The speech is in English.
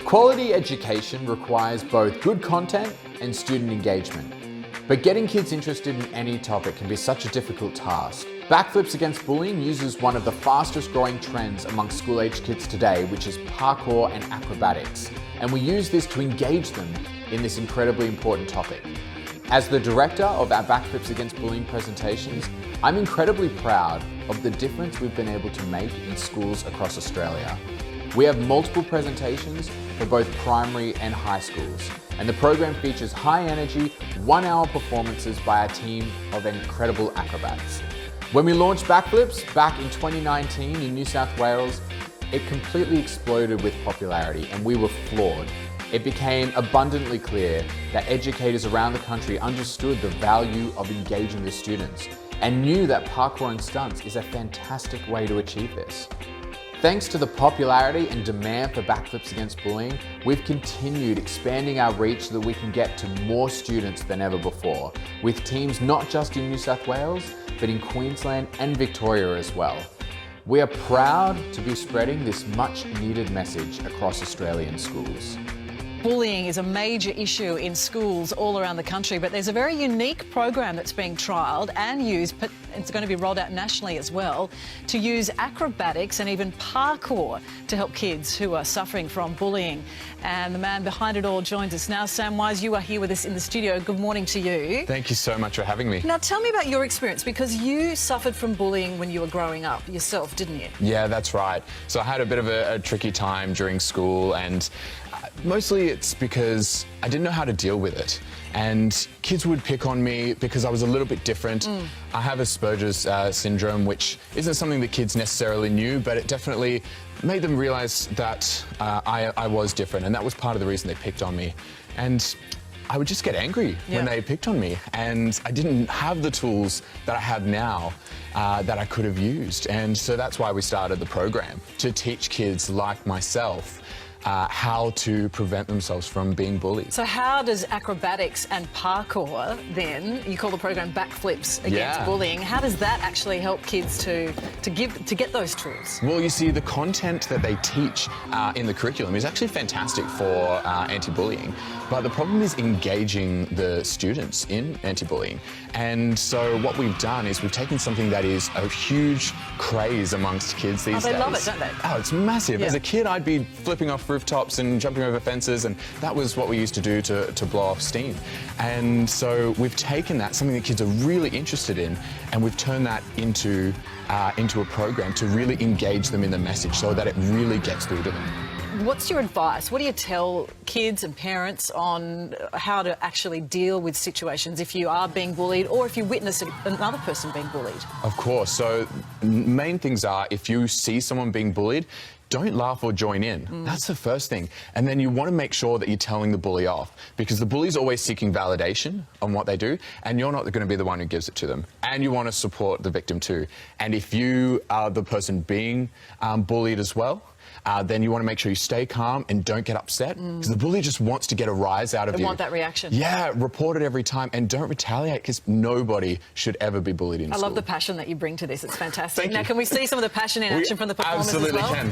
Quality education requires both good content and student engagement. But getting kids interested in any topic can be such a difficult task. Backflips Against Bullying uses one of the fastest growing trends amongst school-age kids today, which is parkour and acrobatics. And we use this to engage them in this incredibly important topic. As the director of our Backflips Against Bullying presentations, I'm incredibly proud of the difference we've been able to make in schools across Australia. We have multiple presentations for both primary and high schools, and the program features high energy, 1-hour performances by our team of incredible acrobats. When we launched Backflips back in 2019 in New South Wales, it completely exploded with popularity and we were floored. It became abundantly clear that educators around the country understood the value of engaging with students and knew that parkour and stunts is a fantastic way to achieve this. Thanks to the popularity and demand for Backflips Against Bullying, we've continued expanding our reach so that we can get to more students than ever before, with teams not just in New South Wales, but in Queensland and Victoria as well. We are proud to be spreading this much needed message across Australian schools. Bullying is a major issue in schools all around the country, but there's a very unique program that's being trialled and used, but it's going to be rolled out nationally as well, to use acrobatics and even parkour to help kids who are suffering from bullying. And the man behind it all joins us now. Sam Wise, you are here with us in the studio. Good morning to you. Thank you so much for having me. Now tell me about your experience, because you suffered from bullying when you were growing up yourself, didn't you? Yeah, that's right. So I had a bit of a tricky time during school, and mostly it's because I didn't know how to deal with it. And kids would pick on me because I was a little bit different. I have Asperger's syndrome, which isn't something that kids necessarily knew, but it definitely made them realise that I was different, and that was part of the reason they picked on me. And I would just get angry when they picked on me, and I didn't have the tools that I have now that I could have used. And so that's why we started the program, to teach kids like myself how to prevent themselves from being bullied. So how does acrobatics and parkour then, you call the program Backflips Against Bullying, how does that actually help kids to get those tools? Well, you see, the content that they teach in the curriculum is actually fantastic for anti-bullying, but the problem is engaging the students in anti-bullying. And so what we've done is we've taken something that is a huge craze amongst kids these days. Oh, they love it, don't they? Oh, it's massive. As a kid, I'd be flipping off rooftops and jumping over fences, and that was what we used to do to blow off steam. And so we've taken that, something that kids are really interested in, and we've turned that into a program to really engage them in the message so that it really gets through to them. What's your advice? What do you tell kids and parents on how to actually deal with situations if you are being bullied or if you witness another person being bullied? Of course. So main things are, if you see someone being bullied, don't laugh or join in. That's the first thing. And then you want to make sure that you're telling the bully off, because the bully's always seeking validation on what they do, and you're not going to be the one who gives it to them. And you want to support the victim too. And if you are the person being bullied as well, then you want to make sure you stay calm and don't get upset, because the bully just wants to get a rise out of you. They want that reaction. Yeah, report it every time and don't retaliate, because nobody should ever be bullied in school. I love the passion that you bring to this. It's fantastic. Thank now, you. can we see some of the passion in action from the performers as well? Absolutely can.